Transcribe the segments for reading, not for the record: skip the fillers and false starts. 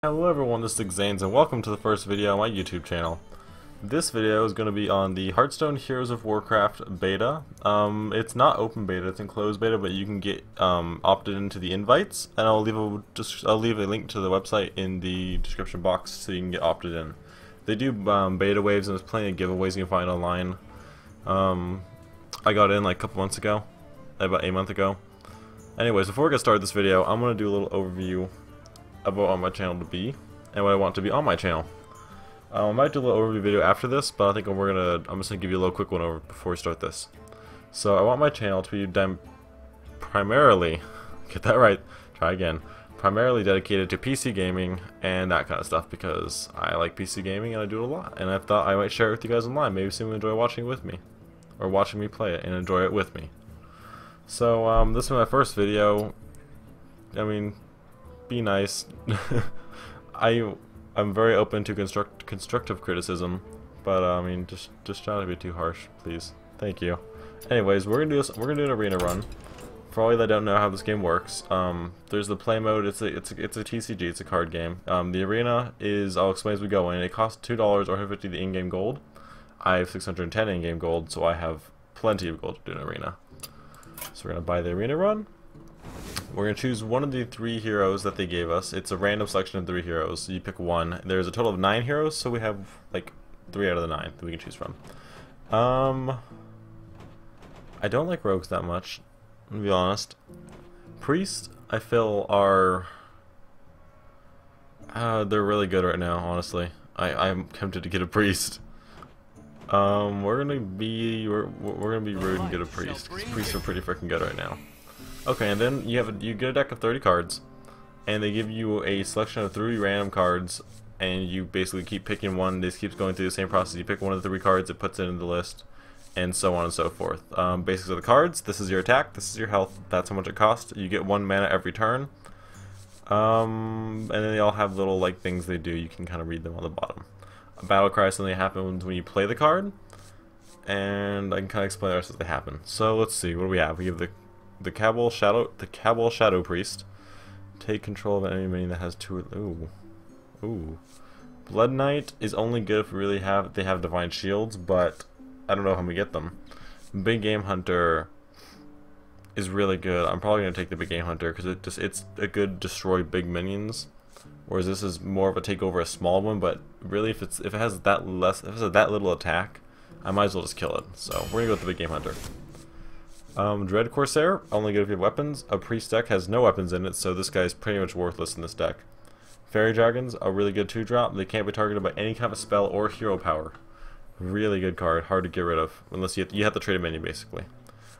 Hello everyone, this is Exanes and welcome to the first video on my YouTube channel. This video is going to be on the Hearthstone Heroes of Warcraft Beta. It's not open beta, it's in closed beta, but you can get opted into the invites, and I'll leave a link to the website in the description box so you can get opted in. They do beta waves, and there's plenty of giveaways you can find online. I got in like a couple months ago, about a month ago. Anyways, before we get started this video, I'm going to do a little overview of what I want my channel to be and what I want to be on my channel. I might do a little overview video after this, but I think I'm just gonna give you a little quick one over before we start this. So I want my channel to be primarily, get that right, try again, primarily dedicated to PC gaming and that kind of stuff because I like PC gaming and I do it a lot, and I thought I might share it with you guys online. Maybe someone will enjoy watching it with me, or watching me play it and enjoy it with me. So this is my first video. I mean, be nice. I'm very open to constructive criticism, but I mean, just try not to be too harsh, please. Thank you. Anyways, we're gonna do an arena run. For all you that don't know how this game works, there's the play mode. It's a TCG. It's a card game. The arena is, I'll explain as we go in. It costs $2 or $150 the in-game gold. I have 610 in-game gold, so I have plenty of gold to do an arena. So we're gonna buy the arena run. We're going to choose one of the 3 heroes that they gave us. It's a random selection of 3 heroes, so you pick one. There's a total of 9 heroes, so we have like 3 out of the 9 that we can choose from. I don't like rogues that much, to be honest. Priests, I feel, are they're really good right now, honestly. I'm tempted to get a priest. We're gonna be rude and get a priest, because priests are pretty freaking good right now. Okay, and then you get a deck of 30 cards, and they give you a selection of 3 random cards, and you basically keep picking one. This keeps going through the same process. You pick one of the 3 cards, it puts it in the list, and so on and so forth. Basics of the cards: this is your attack, this is your health, that's how much it costs. You get 1 mana every turn, and then they all have little like things they do. You can kind of read them on the bottom. A battle cry is something that happens when you play the card, and I can kind of explain the rest as they happen. So let's see, what do we have? We have the Cabal Shadow Priest. Take control of an enemy minion that has 2. Ooh. Blood Knight is only good if we really have divine shields, but I don't know how we get them. Big Game Hunter is really good. I'm probably gonna take the Big Game Hunter because it's a good destroy big minions. Whereas this is more of a take over a small one, but really if it has that little attack, I might as well just kill it. So we're gonna go with the Big Game Hunter. Dread Corsair, only good if you have weapons. A priest deck has no weapons in it, so this guy's pretty much worthless in this deck. Fairy Dragons, a really good 2-drop. They can't be targeted by any kind of spell or hero power. Really good card, hard to get rid of, unless you have to trade a minion basically.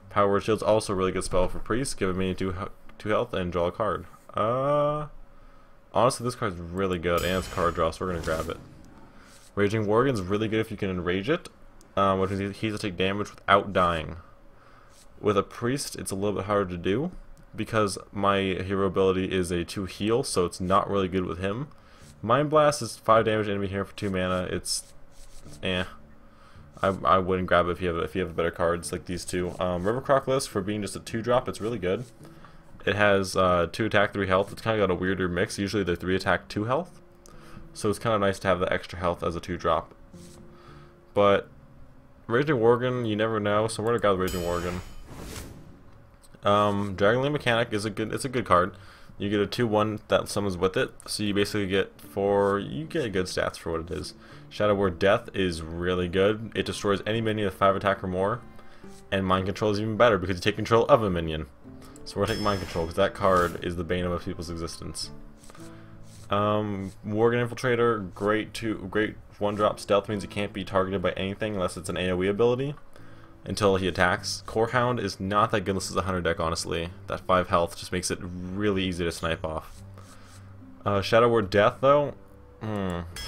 Power Word Shield's also a really good spell for priests. Give a minion 2 health and draw a card. Honestly, this card's really good, and it's card draw, so we're gonna grab it. Raging Worgen's really good if you can enrage it, which means he has to take damage without dying. With a priest, it's a little bit harder to do because my hero ability is a 2 heal, so it's not really good with him. Mind Blast is 5 damage enemy here for 2 mana. It's I wouldn't grab it if you have better cards like these 2. River Crocodile for being just a 2-drop, it's really good. It has 2 attack, 3 health. It's kind of got a weirder mix. Usually they're 3 attack, 2 health, so it's kind of nice to have the extra health as a 2-drop. But Raging Worgen, you never know, so we're gonna grab Raging Worgen. Dragonlane Mechanic is a good card. You get a 2/1 that summons with it, so you basically get good stats for what it is. Shadow Word Death is really good. It destroys any minion with 5 attack or more, and Mind Control is even better because you take control of a minion. So we're gonna take Mind Control because that card is the bane of most people's existence. Worgen Infiltrator, great 1-drop stealth, means it can't be targeted by anything unless it's an AoE ability until he attacks. Core Hound is not that good unless it's a hunter deck, honestly. That 5 health just makes it really easy to snipe off. Shadow Word Death, though,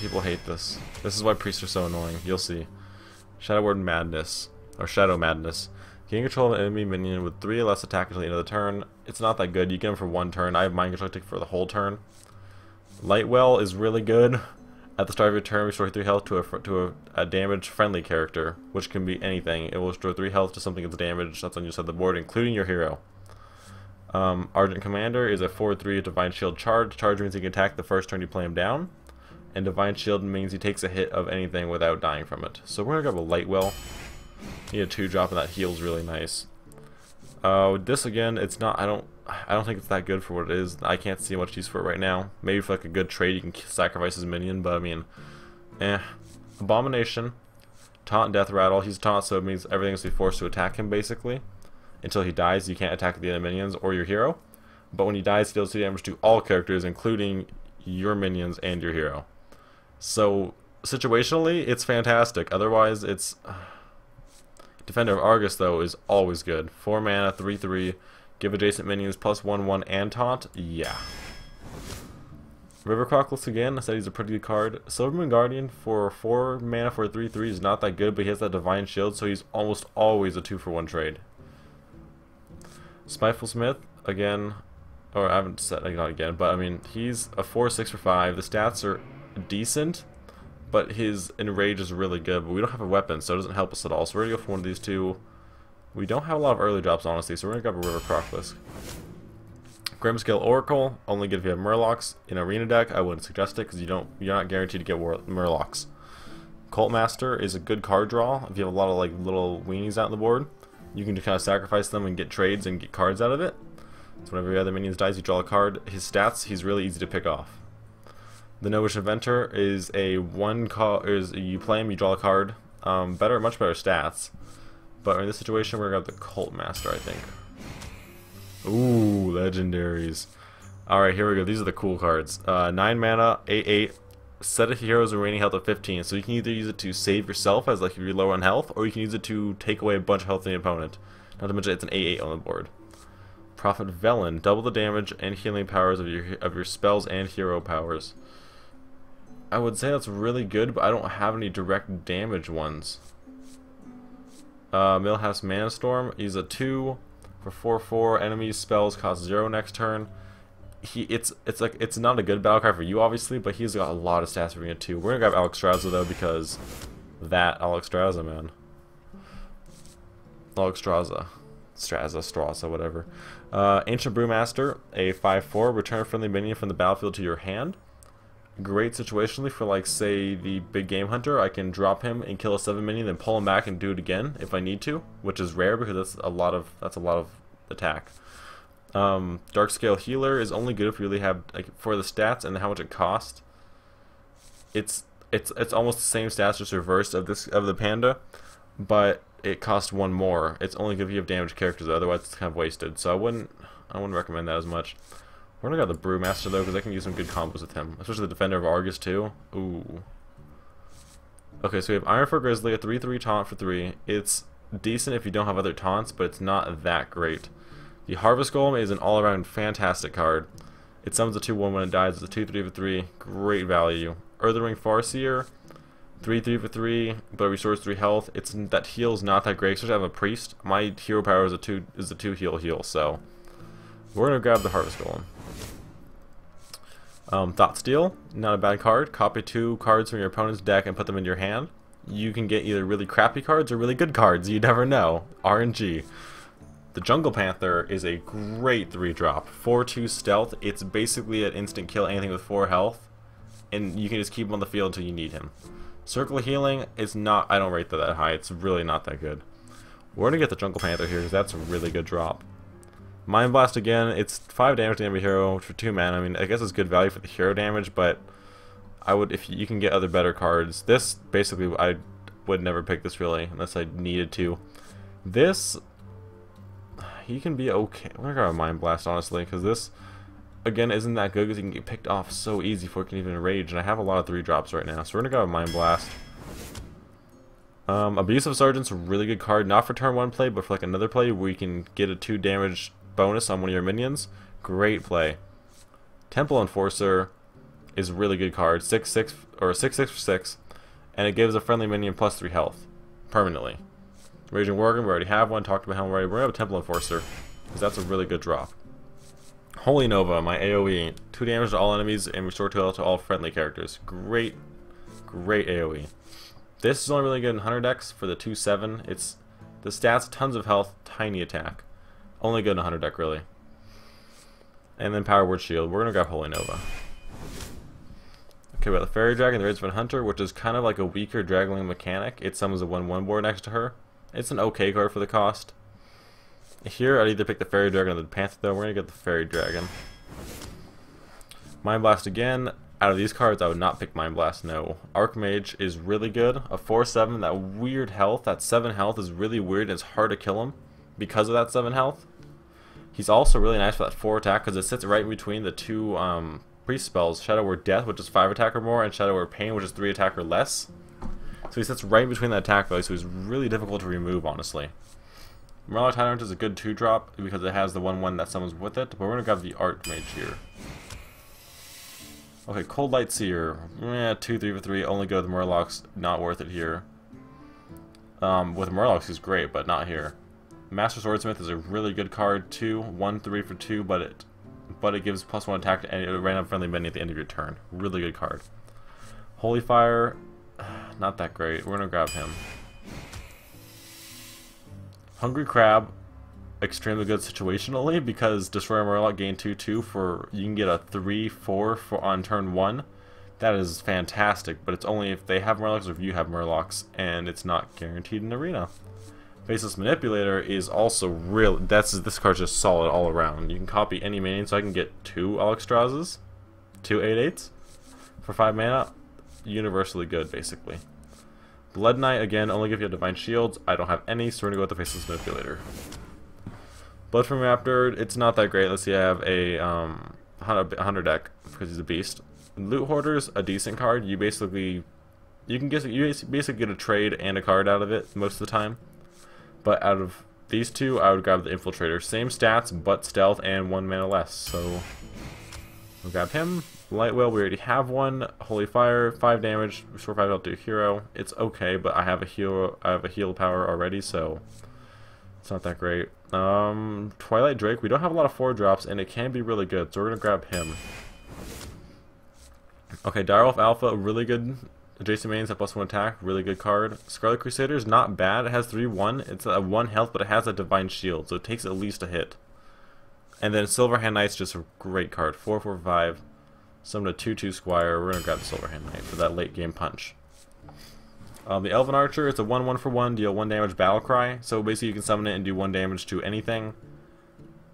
people hate this. This is why priests are so annoying. You'll see. Shadow Word Madness, or Shadow Madness. Gain control of an enemy minion with 3 or less attack until the end of the turn. It's not that good. You get him for 1 turn. I have Mind Control for the whole turn. Lightwell is really good. At the start of your turn, restore 3 health to a damaged friendly character, which can be anything. It will restore 3 health to something that's damaged that's on your side of the board, including your hero. Argent Commander is a 4/3 Divine Shield charge. Charge means he can attack the first turn you play him down. And Divine Shield means he takes a hit of anything without dying from it. So we're gonna grab a Light Will. Need a 2-drop and that heals really nice. This again, it's not. I don't think it's that good for what it is. I can't see much use for it right now. Maybe for like a good trade, you can sacrifice his minion, but I mean, Abomination, Taunt, Death Rattle. He's taunt, so it means everything's be forced to attack him basically. Until he dies, you can't attack the other minions or your hero. But when he dies, he deals 2 damage to all characters, including your minions and your hero. So situationally, it's fantastic. Otherwise, it's Defender of Argus though is always good. 4 mana, 3/3, give adjacent minions +1/1 and taunt. Yeah. River Crocus again. I said he's a pretty good card. Silvermoon Guardian for 4 mana for 3/3 is not that good, but he has that Divine Shield, so he's almost always a 2-for-1 trade. Spiteful Smith again, or I haven't said not again, but I mean he's a 4/6 for 5. The stats are decent, but his enrage is really good. But we don't have a weapon, so it doesn't help us at all. So we're gonna go for one of these two. We don't have a lot of early drops, honestly, so we're gonna grab a River Crocus. Grimscale Oracle, only good if you have Murlocs. In Arena deck, I wouldn't suggest it because you're not guaranteed to get Murlocs. Cult Master is a good card draw if you have a lot of like little weenies out on the board. You can just kind of sacrifice them and get trades and get cards out of it. So whenever your other minions dies, you draw a card. His stats, he's really easy to pick off. The Novish Inventor is a you play him, you draw a card. Much better stats. But in this situation, we're gonna grab the Cult Master, I think. Ooh, legendaries. Alright, here we go. These are the cool cards. 9 mana, 8/8. Set of heroes remaining health of 15. So you can either use it to save yourself as like if you're low on health, or you can use it to take away a bunch of health from the opponent. Not to mention it's an 8/8 on the board. Prophet Velen, double the damage and healing powers of your spells and hero powers. I would say that's really good, but I don't have any direct damage ones. Millhouse Mana Storm. He's a 2 for 4/4. Enemies spells cost 0 next turn. It's not a good battle card for you, obviously, but he's got a lot of stats for being a 2. We're gonna grab Alexstrasza though because that Alexstrasza, man. Alexstrasza, Straza, whatever. Ancient Brewmaster, a 5/4. Return a friendly minion from the battlefield to your hand. Great situationally for like say the big game hunter. I can drop him and kill a 7 minion, then pull him back and do it again if I need to, which is rare because that's a lot of attack. Darkscale Healer is only good if you really have like for the stats and how much it costs. It's almost the same stats, just reversed of the Panda, but it costs 1 more. It's only good if you have damaged characters, otherwise it's kind of wasted. So I wouldn't recommend that as much. We're gonna go the Brewmaster though, because I can use some good combos with him, especially the Defender of Argus too. Ooh. Okay, so we have Ironfur Grizzly, a 3/3 taunt for 3. It's decent if you don't have other taunts, but it's not that great. The Harvest Golem is an all-around fantastic card. It summons a 2/1 when it dies. It's a 2/3 for 3. Great value. Earthring Farseer, 3/3 for 3, but restores 3 health. That heal's not that great, especially if I'm a priest. My hero power is a 2 heal, so we're gonna grab the Harvest Golem. Thoughtsteal, not a bad card. Copy 2 cards from your opponent's deck and put them in your hand. You can get either really crappy cards or really good cards. You never know. RNG. The Jungle Panther is a great 3-drop. 4/2 stealth. It's basically an instant kill anything with 4 health, and you can just keep him on the field until you need him. Circle Healing is not. I don't rate that high. It's really not that good. We're gonna get the Jungle Panther here because that's a really good drop. Mind Blast again, it's 5 damage to every hero for 2 mana. I mean, I guess it's good value for the hero damage, but I would, if you can get other better cards. This, basically, I would never pick this really, unless I needed to. This, he can be okay. I'm gonna grab a Mind Blast, honestly, because this, again, isn't that good because he can get picked off so easy before he can even rage, and I have a lot of 3-drops right now, so we're gonna grab a Mind Blast. Abusive Sergeant's a really good card, not for turn 1 play, but for like another play where you can get a 2 damage bonus on one of your minions. Great play. Temple Enforcer is a really good card. 6/6 or 6/6 for 6, and it gives a friendly minion +3 health permanently. Raging Worgen, we already have one. Talked about him already. We're gonna have a Temple Enforcer because that's a really good drop. Holy Nova, my AOE, 2 damage to all enemies and restore 2 health to all friendly characters. Great AOE. This is only really good in Hunter decks for the 2/7. It's the stats, tons of health, tiny attack. Only good in a Hunter deck, really. And then Power Word Shield. We're gonna grab Holy Nova. Okay, we got the Fairy Dragon, the Raidsman Hunter, which is kind of like a weaker Dragling mechanic. It summons a 1/1 board next to her. It's an okay card for the cost. Here, I'd either pick the Fairy Dragon or the Panther, though. We're gonna get the Fairy Dragon. Mind Blast again. Out of these cards, I would not pick Mind Blast, no. Archmage is really good. A 4/7, that weird health, that 7 health is really weird and it's hard to kill him because of that 7 health. He's also really nice for that 4 attack because it sits right in between the two priest spells, Shadow Word Death, which is 5 attack or more, and Shadow Word Pain, which is 3 attack or less. So he sits right in between that attack value, so he's really difficult to remove, honestly. Murloc Tyrant is a good 2-drop because it has the 1/1 that summons with it, but we're going to grab the Archmage here. Okay, Cold Light Seer. 2, 3 for 3, only go with Murlocs, not worth it here. With Murlocs he's great, but not here. Master Swordsmith is a really good card too, 1, 3 for 2, but it gives +1 attack to any random friendly minion at the end of your turn. Really good card. Holy Fire, not that great. We're gonna grab him. Hungry Crab, extremely good situationally because Destroy Murloc gain 2/2 for you can get a 3/4 for on turn 1. That is fantastic, but it's only if they have Murlocs or if you have Murlocs, and it's not guaranteed in Arena. Faceless Manipulator is also real. This card's just solid all around. You can copy any minion, so I can get 2 Alexstraszes, 2 8/8s for 5 mana. Universally good, basically. Blood Knight again only give you Divine Shields. I don't have any, so we're gonna go with the Faceless Manipulator. Blood from Raptor, it's not that great. Let's see, I have a Hunter deck because he's a beast. Loot Hoarder's a decent card. You basically get a trade and a card out of it most of the time. But out of these two, I would grab the Infiltrator. Same stats, but stealth and 1 mana less. So we'll grab him. Light Whale, we already have one. Holy Fire, 5 damage, restore 5 health to a hero. It's okay, but I have a heal power already, so it's not that great. Twilight Drake, we don't have a lot of 4-drops, and it can be really good, so we're gonna grab him. Okay, Direwolf Alpha, really good. Adjacent Mains have +1 attack, really good card. Scarlet Crusader is not bad. It has 3/1. It's a 1 health, but it has a Divine Shield, so it takes at least a hit. And then Silverhand Knight's just a great card. 4, 4, 5. Summon a 2/2 Squire. We're gonna grab the Silverhand Knight for that late game punch. The Elven Archer, it's a 1/1 for 1, deal 1 damage Battle Cry. So basically you can summon it and do 1 damage to anything.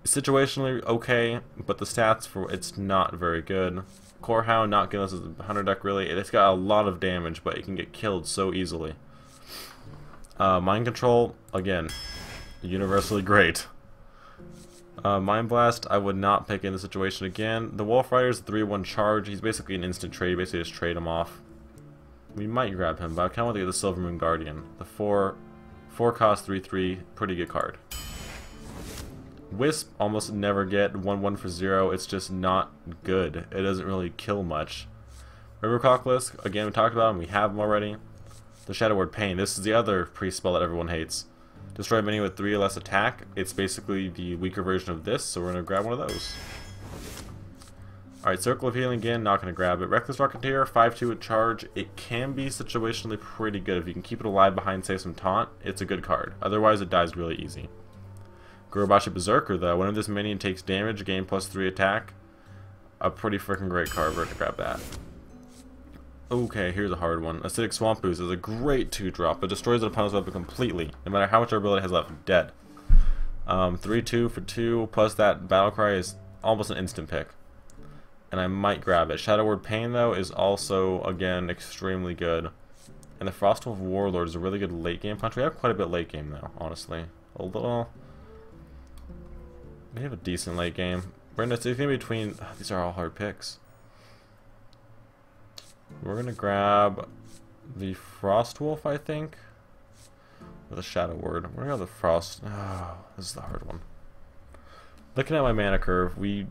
Situationally okay, but the stats for it's not very good. Core Hound, not good as a Hunter deck really. It's got a lot of damage, but it can get killed so easily. Mind Control, again, universally great. Mind Blast, I would not pick in the situation again. The Wolf Rider's 3/1 charge. He's basically an instant trade. Basically just trade him off. We might grab him, but I kind of want to get the Silver Moon Guardian. The 4 cost 3/3, pretty good card. Wisp, almost never get 1/1 for 0. It's just not good. It doesn't really kill much. River Cockless, again we talked about him. We have him already. The Shadow Word Pain. This is the other priest spell that everyone hates. Destroy minion with 3 or less attack. It's basically the weaker version of this, so we're going to grab one of those. Alright, Circle of Healing again, not going to grab it. Reckless Rocketeer, 5/2 with charge. It can be situationally pretty good. If you can keep it alive behind, say, some taunt, it's a good card. Otherwise, it dies really easy. Gurubashi Berserker, though, whenever this minion takes damage, gain +3 attack. A pretty freaking great card. We're going to grab that. Okay, here's a hard one. Acidic Swamp Ooze is a great 2-drop. It destroys an opponent's weapon completely, no matter how much our ability has left. Dead. 3/2 for 2, plus that Battle Cry is almost an instant pick. And I might grab it. Shadow Word Pain, though, is also, again, extremely good. And the Frostwolf Warlord is a really good late game punch. We have quite a bit late game, though, honestly. A little... We have a decent late game. It's going to be between... these are all hard picks. We're going to grab the Frostwolf, I think. Or the Shadow Word. We're going to grab the Frost... Oh, this is the hard one. Looking at my mana curve, we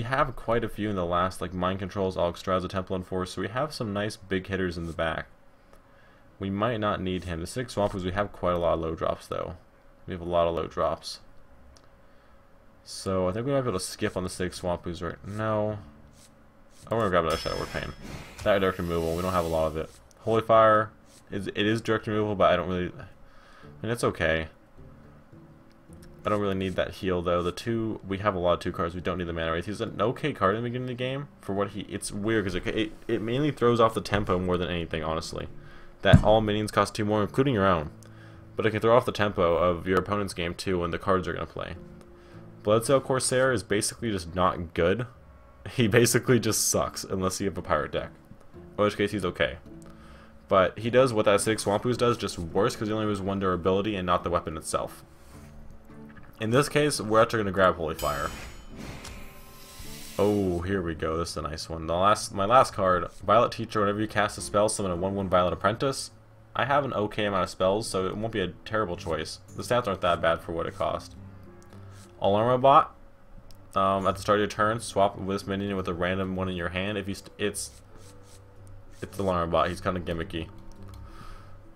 have quite a few in the last, like Mind Controls, Alexstrasza, Temple Enforce, so we have some nice big hitters in the back. We might not need him. The 6 Swamp Ooze, we have quite a lot of low drops, though. We have a lot of low drops. So I think we might be able to skip on the 6 Swamp Ooze right now. I'm going to grab another Shadow Word Pain. That direct removal, we don't have a lot of it. Holy Fire, it is direct removal, but I don't really... I mean, it's okay. I don't really need that heal though. The 2, we have a lot of 2 cards. We don't need the mana wraith. He's an okay card in the beginning of the game for what he. It's weird because it mainly throws off the tempo more than anything, honestly. That all minions cost 2 more, including your own. But it can throw off the tempo of your opponent's game too when the cards are gonna play. Bloodsail Corsair is basically just not good. He basically just sucks unless you have a pirate deck, in which case he's okay. But he does what that Acidic Swamp Ooze does, just worse because he only has 1 durability and not the weapon itself. In this case, we're actually going to grab Holy Fire. Oh, here we go. This is a nice one. My last card, Violet Teacher. Whenever you cast a spell, summon a 1/1 Violet Apprentice. I have an okay amount of spells, so it won't be a terrible choice. The stats aren't that bad for what it cost. Alarma Bot. At the start of your turn, swap this minion with a random one in your hand. If you it's the Alarma Bot. He's kind of gimmicky.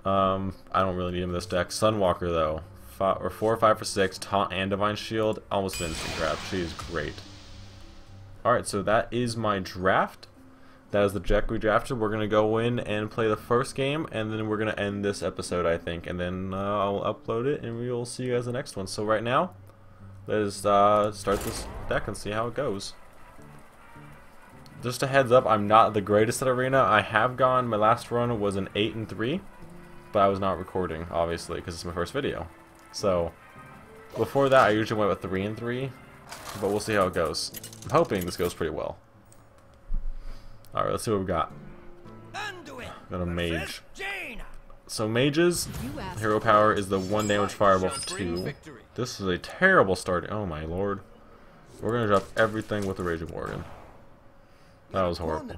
I don't really need him in this deck. Sunwalker though. 4 or 5 for 6, Taunt and Divine Shield, almost an instant grab. She is great. Alright, so that is my draft. That is the deck we drafted. We're going to go in and play the first game, and then we're going to end this episode, I think. And then I'll upload it, and we will see you guys in the next one. So right now, let's start this deck and see how it goes. Just a heads up, I'm not the greatest at Arena. I have gone, my last run was an 8-3, but I was not recording, obviously, because it's my first video. So, before that, I usually went with 3-3, but we'll see how it goes. I'm hoping this goes pretty well. Alright, let's see what we got. Got a mage. So mages, hero power is the 1 damage fireball for 2. This is a terrible start. Oh my lord. We're gonna drop everything with the Raging Worgen. That was horrible.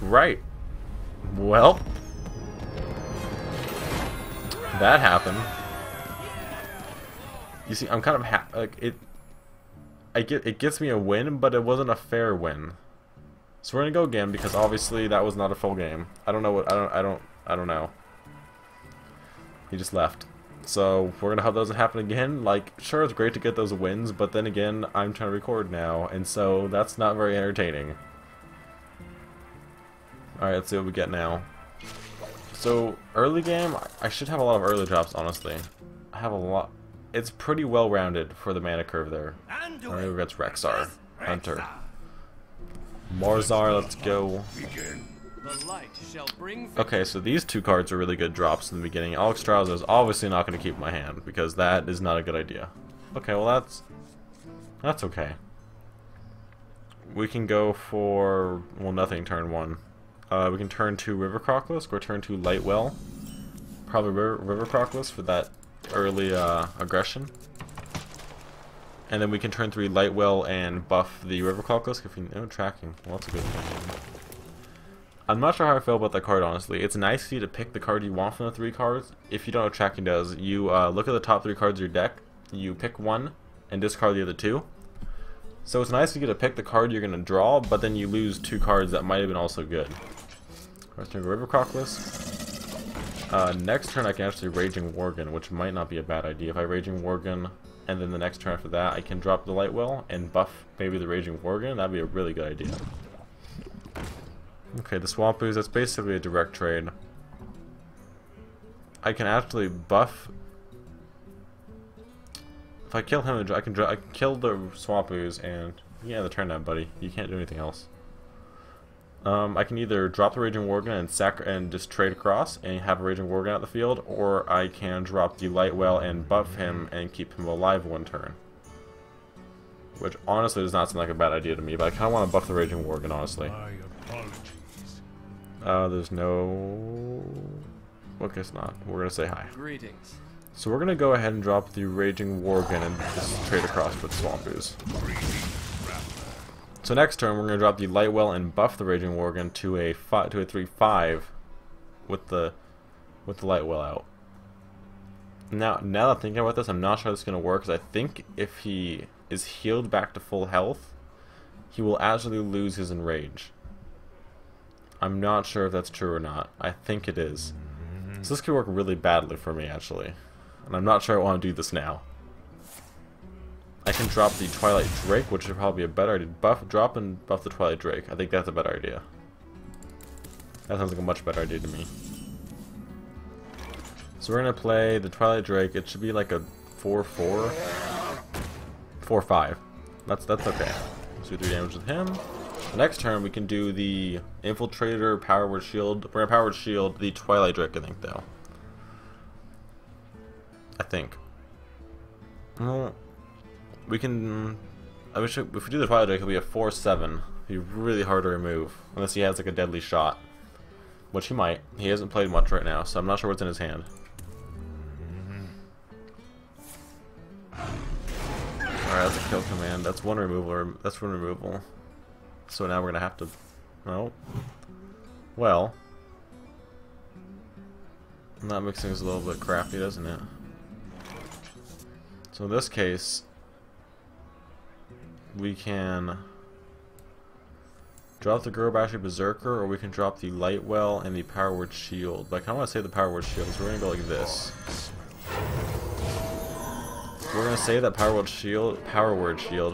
Right. Well, that happened. You see, I'm kind of like it. It gets me a win, but it wasn't a fair win. So we're gonna go again because obviously that was not a full game. I don't know what I don't know. He just left. So we're gonna hope that doesn't happen again. Like, sure, it's great to get those wins, but then again, I'm trying to record now, and so that's not very entertaining. All right, let's see what we get now. So early game, I should have a lot of early drops. Honestly, I have a lot. It's pretty well rounded for the mana curve there. Alright, we got Rexar, Hunter, Marzar. Let's go. Okay, so these 2 cards are really good drops in the beginning. Alexstrasza is obviously not going to keep my hand because that is not a good idea. Okay, well that's okay. We can go for, well, nothing turn 1. We can turn 2 River Crocolisk or turn 2 Lightwell. Probably River Crocolisk for that early aggression. And then we can turn 3 Lightwell and buff the River Crocolisk if you know tracking. Well, that's a good one. I'm not sure how I feel about that card, honestly. It's nice for you to pick the card you want from the 3 cards. If you don't know what tracking does, you look at the top 3 cards of your deck, you pick one, and discard the other 2. So it's nice to get to pick the card you're going to draw, but then you lose 2 cards that might have been also good. Let's turn River Crocolisk. Next turn I can actually Raging Worgen, which might not be a bad idea. If I Raging Worgen, and then the next turn after that I can drop the Lightwell and buff maybe the Raging Worgen, that'd be a really good idea. Okay, the Swamp Ooze, that's basically a direct trade. I can actually buff. If I kill him, I can kill the Swamp Ooze and yeah, the turn out, buddy. You can't do anything else. I can either drop the Raging Worgen and just trade across and have a Raging Worgen out the field, or I can drop the Lightwell and buff him and keep him alive 1 turn. Which honestly does not sound like a bad idea to me, but I kind of want to buff the Raging Worgen, honestly. There's no... Well, I guess not. We're going to say hi. Greetings. So we're going to go ahead and drop the Raging Worgen and just trade across with Swamp Ooze. So next turn we're going to drop the Lightwell and buff the Raging Worgen to a 3/5 with the Lightwell out. Now that I'm thinking about this, I'm not sure how this is going to work, because I think if he is healed back to full health, he will actually lose his Enrage. I'm not sure if that's true or not. I think it is. So this could work really badly for me, actually. And I'm not sure I want to do this now. I can drop the Twilight Drake, which would probably be a better idea. Drop and buff the Twilight Drake. I think that's a better idea. That sounds like a much better idea to me. So we're gonna play the Twilight Drake. It should be like a 4/4, 4/5. That's okay. Let's do 3 damage with him. The next turn we can do the Infiltrator Power Word Shield. We're gonna Power Word Shield the Twilight Drake, I think, though. I think. Well, we can. I wish if we do the Twilight Drake, it'll be a 4/7. It'll be really hard to remove unless he has like a deadly shot, which he might. He hasn't played much right now, so I'm not sure what's in his hand. Alright, that's a kill command. That's one removal. That's one removal. So now we're gonna have to. Oh. Well. That makes things a little bit crappy, doesn't it? So in this case, we can drop the Gurubashi Berserker, or we can drop the Lightwell and the Power Word Shield. But I kind of want to save the Power Word Shield, so we're gonna go like this. We're gonna save that Power Word Shield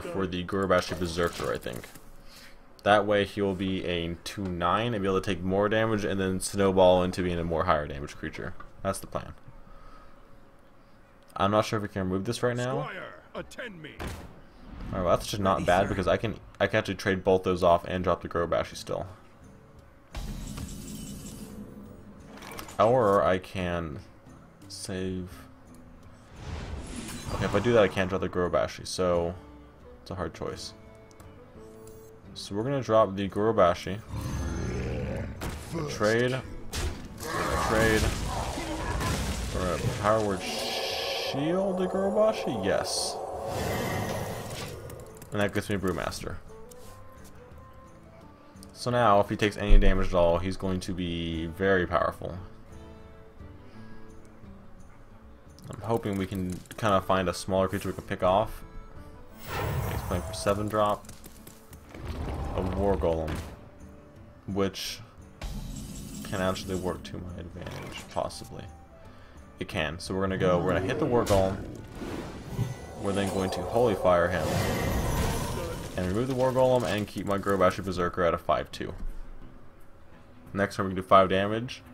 for the Gurubashi Berserker, I think. That way he'll be a 2/9 and be able to take more damage and then snowball into being a more higher damage creature. That's the plan. I'm not sure if we can remove this right now. Alright, well, that's just not bad because I can actually trade both those off and drop the Gurubashi still. Or I can save. Okay, if I do that I can't drop the Gurubashi, so it's a hard choice. So we're gonna drop the Gurubashi. Trade. Or a Power Word Shield the Gurubashi? Yes. And that gets me Brewmaster. So now, if he takes any damage at all, he's going to be very powerful. I'm hoping we can kind of find a smaller creature we can pick off. He's playing for 7-drop. A War Golem, which can actually work to my advantage, possibly. It can. So we're gonna hit the War Golem. We're then going to Holy Fire him and remove the War Golem and keep my Gurubashi Berserker at a 5/2. Next turn we can do 5 damage.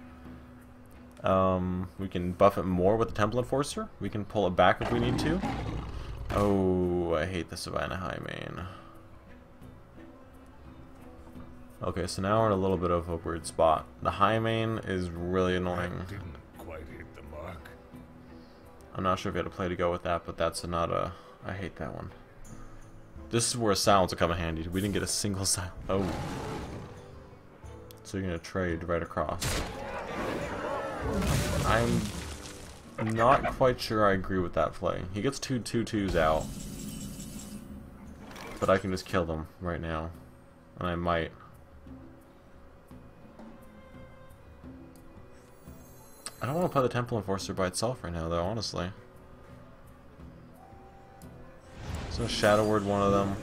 We can buff it more with the Temple Enforcer. We can pull it back if we need to. Oh, I hate the Savannah High main. Okay, so now we're in a little bit of a weird spot. The high main is really annoying. Didn't quite hit the mark. I'm not sure if I had a play to go with that, but that's not a. I hate that one. This is where a silence will come in handy. We didn't get a single silence. Oh. So you're gonna trade right across. I'm not quite sure I agree with that play. He gets 2 2/2s out, but I can just kill them right now, and I might. I don't want to play the Temple Enforcer by itself right now, though, honestly. So Shadow Word one of them.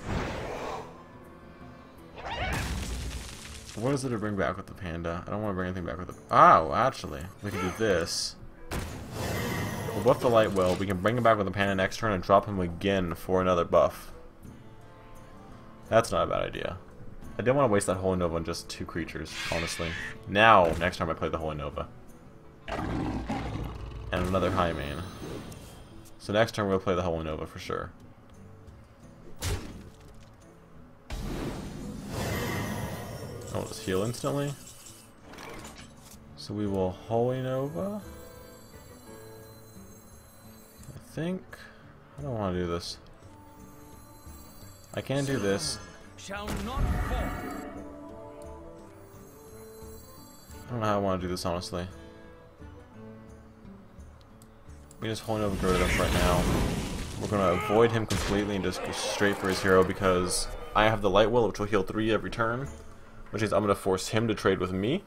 What is it to bring back with the panda? I don't want to bring anything back with the. Oh, actually, we can do this. We'll buff the Lightwell. We can bring him back with the panda next turn and drop him again for another buff. That's not a bad idea. I didn't want to waste that Holy Nova on just 2 creatures, honestly. Now, next time I play the Holy Nova. And another high main. So next turn we'll play the Holy Nova for sure. Oh, just heal instantly. So we will Holy Nova. I think I don't want to do this. I can do this. Shall not fall. I don't know how I want to do this, honestly. We just Holy Nova Gyarados right now. We're going to avoid him completely and just go straight for his hero because I have the Lightwell, which will heal 3 every turn, which means I'm going to force him to trade with me.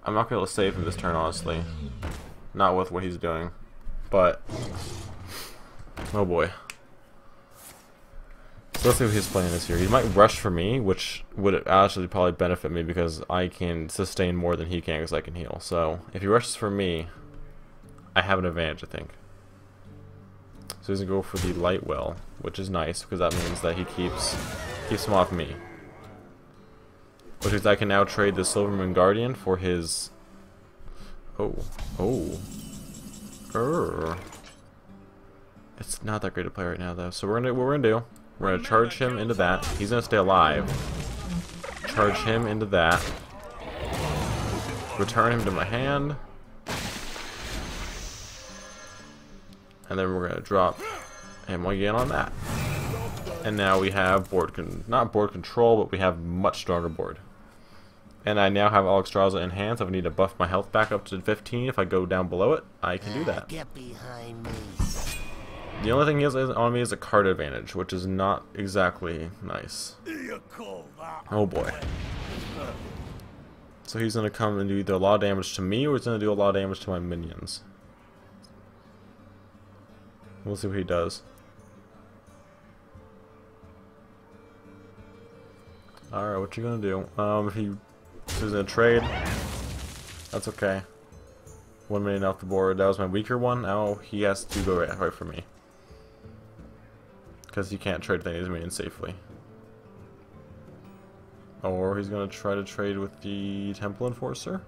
I'm not going to be able to save him this turn, honestly. Not with what he's doing. But, oh boy. So let's see what he's playing this year. He might rush for me, which would actually probably benefit me because I can sustain more than he can because I can heal. So if he rushes for me, I have an advantage, I think. So he's gonna go for the Lightwell, which is nice because that means that he keeps him off me. Which means I can now trade the Silvermoon Guardian for his Oh. It's not that great to play right now though. So what we're gonna do, we're gonna charge him into that. He's gonna stay alive. Charge him into that. Return him to my hand. And then we're gonna drop him again on that. And now we have not board control, but we have much stronger board. And I now have Alexstrasza in hand, so if I need to buff my health back up to 15, if I go down below it, I can do that. Get behind me. The only thing he has on me is a card advantage, which is not exactly nice. Oh boy. So he's going to come and do either a lot of damage to me, or he's going to do a lot of damage to my minions. We'll see what he does. Alright, what you going to do? If he's going to trade, that's okay. 1 minion off the board. That was my weaker one. Now he has to go right for me. Because he can't trade with any of his minions safely. Or he's going to try to trade with the Temple Enforcer.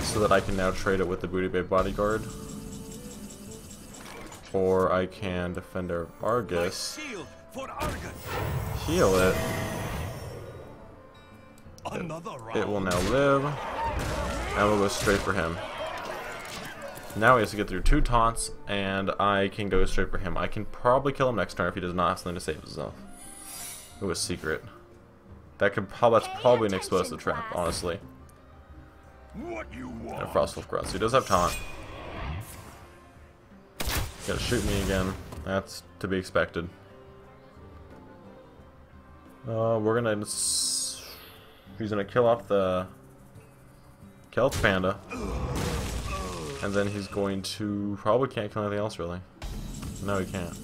So that I can now trade it with the Booty Bay Bodyguard. Or I can Defender Argus. Heal it. It will now live. And we'll go straight for him. Now he has to get through 2 taunts, and I can go straight for him. I can probably kill him next turn if he does not have something to save himself. It was secret. That's probably an explosive trap, honestly. And a Frostwolf Grunt. So he does have taunt. He's gonna shoot me again. That's to be expected. We're gonna. He's gonna kill off the Panda. And then he's going to probably can't kill anything else really. No, he can't.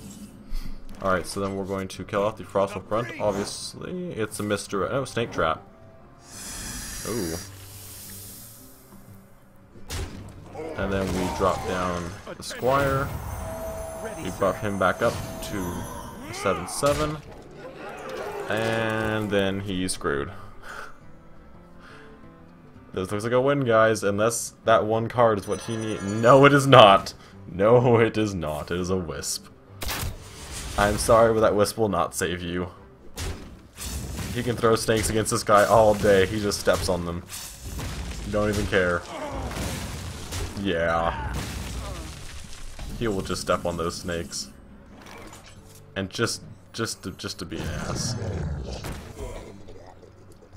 Alright, so then we're going to kill off the Frostwolf Grunt. Obviously, it's a misdirect. Oh, Snake Trap. Ooh. And then we drop down the Squire. We buff him back up to 7/7. And then he's screwed. This looks like a win, guys, unless that one card is what he needs. No, it is not. No, it is not. It is a Wisp. I'm sorry, but that Wisp will not save you. He can throw snakes against this guy all day. He just steps on them. You don't even care. Yeah. He will just step on those snakes. And just to be an ass.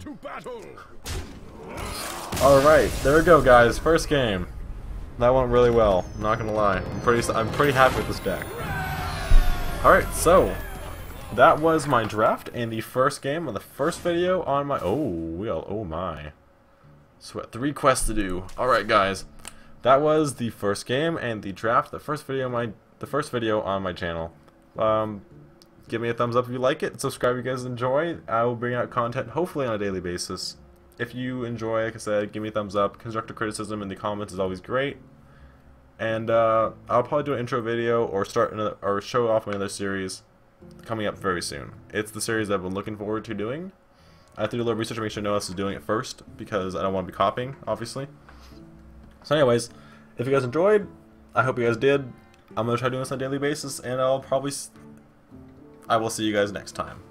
To battle. Alright, there we go, guys. First game. That went really well. I'm not gonna lie. I'm pretty happy with this deck. Alright, so that was my draft and the first game of the first video on my oh my. Sweat, 3 quests to do. Alright, guys. That was the first game and the draft, the first video on my channel. Give me a thumbs up if you like it, subscribe if you guys enjoy. I will bring out content hopefully on a daily basis. If you enjoy, like I said, give me a thumbs up. Constructive criticism in the comments is always great. And I'll probably do an intro video or show off another series coming up very soon. It's the series I've been looking forward to doing. I have to do a little research to make sure no one else is doing it first because I don't want to be copying, obviously. So anyways, if you guys enjoyed, I hope you guys did. I'm going to try doing this on a daily basis, and I will see you guys next time.